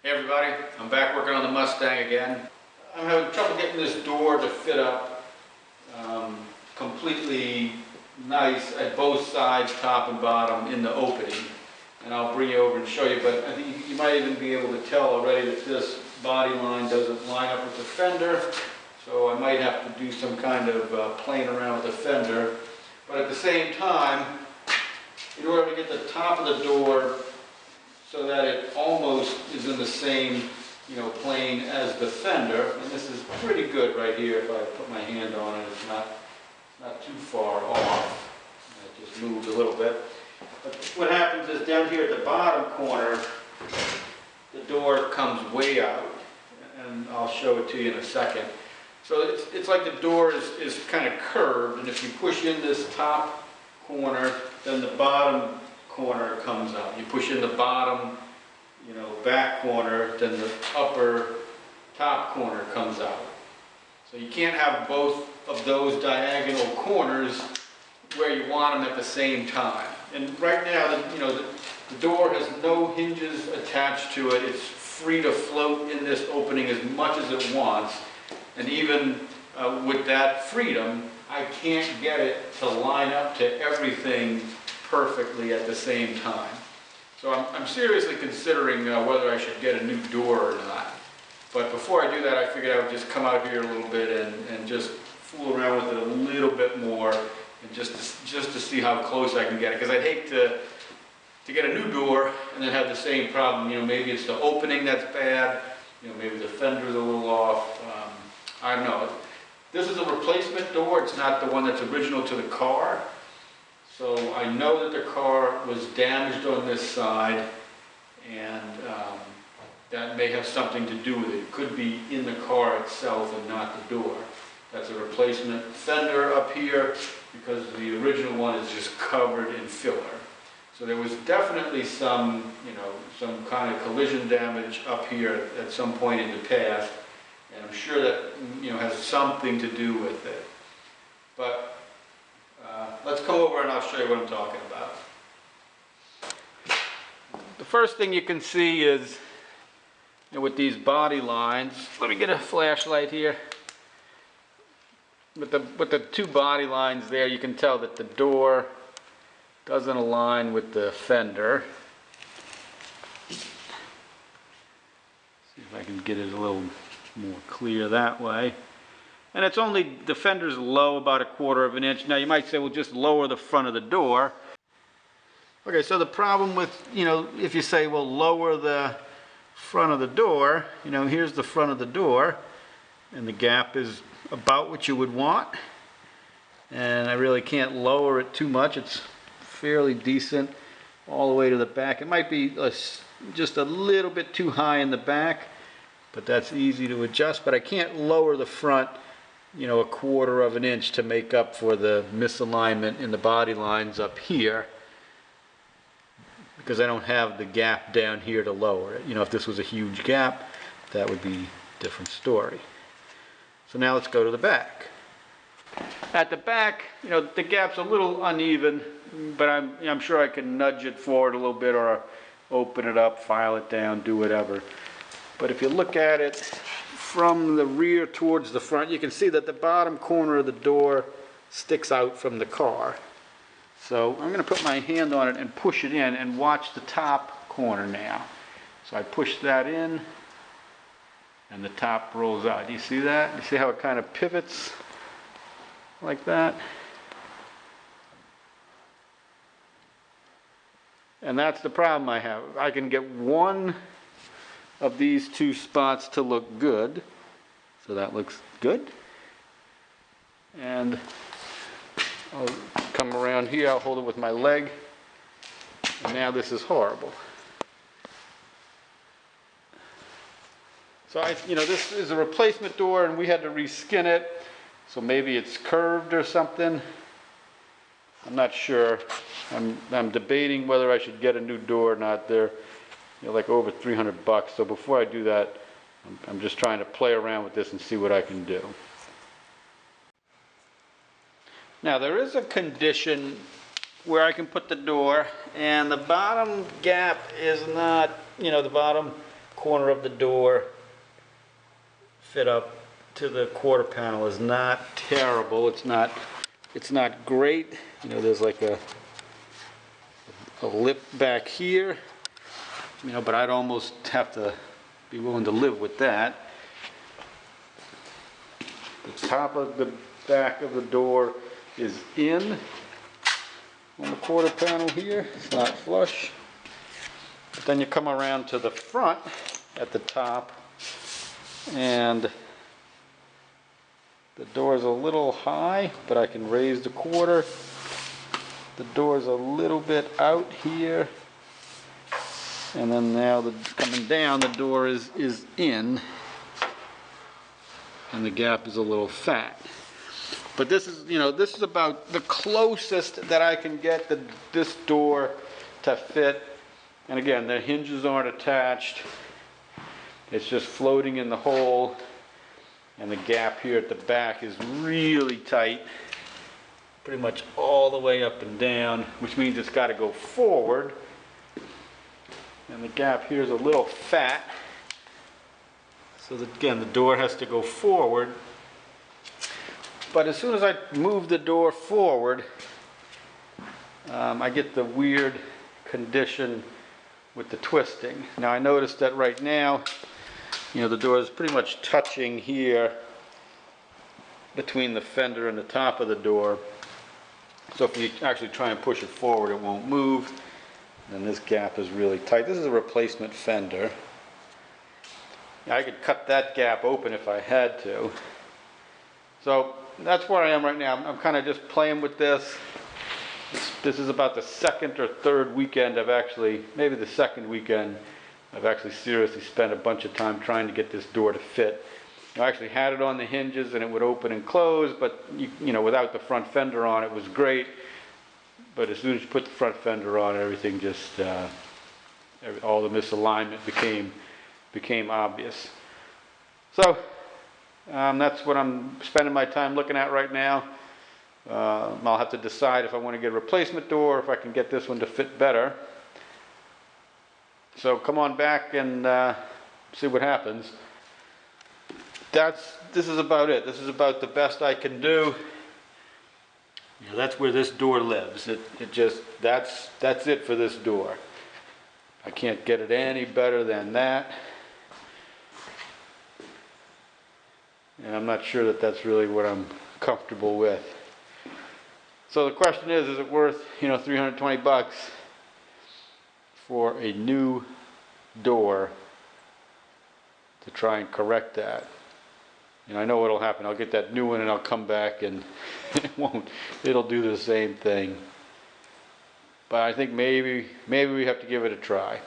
Hey everybody, I'm back working on the Mustang again. I'm having trouble getting this door to fit up completely nice at both sides, top and bottom, in the opening. And I'll bring you over and show you, but I think you might even be able to tell already that this body line doesn't line up with the fender, so I might have to do some kind of playing around with the fender. But at the same time, in order to get the top of the door so that it almost is in the same, plane as the fender, and this is pretty good right here. If I put my hand on it, it's not too far off. It just moved a little bit. But what happens is down here at the bottom corner, the door comes way out, and I'll show it to you in a second. So it's like the door is kind of curved, and if you push in this top corner, then the bottom corner comes out. You push in the bottom, back corner, then the upper top corner comes out. So you can't have both of those diagonal corners where you want them at the same time. And right now, the door has no hinges attached to it. It's free to float in this opening as much as it wants. And even with that freedom, I can't get it to line up to everything perfectly at the same time. So I'm seriously considering whether I should get a new door or not. But before I do that, I figured I would just come out here a little bit and just fool around with it a little bit more, and just to see how close I can get it. Because I'd hate to get a new door and then have the same problem. Maybe it's the opening that's bad. Maybe the fender's a little off. I don't know. This is a replacement door. It's not the one that's original to the car. So I know that the car was damaged on this side, and that may have something to do with it. It could be in the car itself and not the door. That's a replacement fender up here because the original one is just covered in filler. So there was definitely some kind of collision damage up here at some point in the past, and I'm sure that has something to do with it. But let's come over and I'll show you what I'm talking about. The first thing you can see is with these body lines. Let me get a flashlight here. With the two body lines there, you can tell that the door doesn't align with the fender. See if I can get it a little more clear that way. And it's only, the fender's low about 1/4 of an inch. Now you might say, well, just lower the front of the door. Okay, so the problem with, if you say, well, lower the front of the door, here's the front of the door, and the gap is about what you would want. And I really can't lower it too much. It's fairly decent all the way to the back. It might be just a little bit too high in the back, but that's easy to adjust. But I can't lower the front 1/4 of an inch to make up for the misalignment in the body lines up here, because I don't have the gap down here to lower it. If this was a huge gap, that would be a different story. So now let's go to the back. At the back, the gap's a little uneven, but I'm sure I can nudge it forward a little bit, or open it up, file it down, do whatever. But if you look at it from the rear towards the front, you can see that the bottom corner of the door sticks out from the car. So I'm going to put my hand on it and push it in, and watch the top corner now. So I push that in, and the top rolls out. Do you see that? You see how it kind of pivots like that? And that's the problem I have. I can get one of these two spots to look good. So that looks good. And I'll come around here, I'll hold it with my leg. And now this is horrible. So this is a replacement door, and we had to reskin it. So maybe it's curved or something. I'm not sure. I'm debating whether I should get a new door or not. They're like over 300 bucks. So before I do that, I'm just trying to play around with this and see what I can do. Now there is a condition where I can put the door, and the bottom gap is not, the bottom corner of the door fit up to the quarter panel is not terrible. It's not great. You know, there's like a lip back here. You know, but I'd almost have to be willing to live with that. The top of the back of the door is in on the quarter panel here. It's not flush. But then you come around to the front at the top, and the door's a little high, but I can raise the quarter. The door's a little bit out here. And then now coming down, the door is in. And the gap is a little fat. But this is, you know, this is about the closest that I can get this door to fit. And again, the hinges aren't attached. It's just floating in the hole. And the gap here at the back is really tight. Pretty much all the way up and down, which means it's got to go forward. And the gap here is a little fat. So that, again, the door has to go forward. But as soon as I move the door forward, I get the weird condition with the twisting. Now I noticed that right now, you know, the door is pretty much touching here between the fender and the top of the door. So if you actually try and push it forward, it won't move. And this gap is really tight. This is a replacement fender. I could cut that gap open if I had to. So that's where I am right now. I'm kind of just playing with this. This is about the second or third weekend I've actually, maybe the second weekend, I've actually seriously spent a bunch of time trying to get this door to fit. I actually had it on the hinges and it would open and close, but you know, without the front fender on, it was great. But as soon as you put the front fender on, everything just, all the misalignment became obvious. So that's what I'm spending my time looking at right now. I'll have to decide if I want to get a replacement door, or if I can get this one to fit better. So come on back and see what happens. This is about it. This is about the best I can do. You know, that's where this door lives. It just, that's it for this door. I can't get it any better than that. And I'm not sure that that's really what I'm comfortable with. So the question is it worth, you know, 320 bucks for a new door to try and correct that? And I know what'll happen. I'll get that new one and I'll come back and it'll do the same thing. But I think maybe we have to give it a try.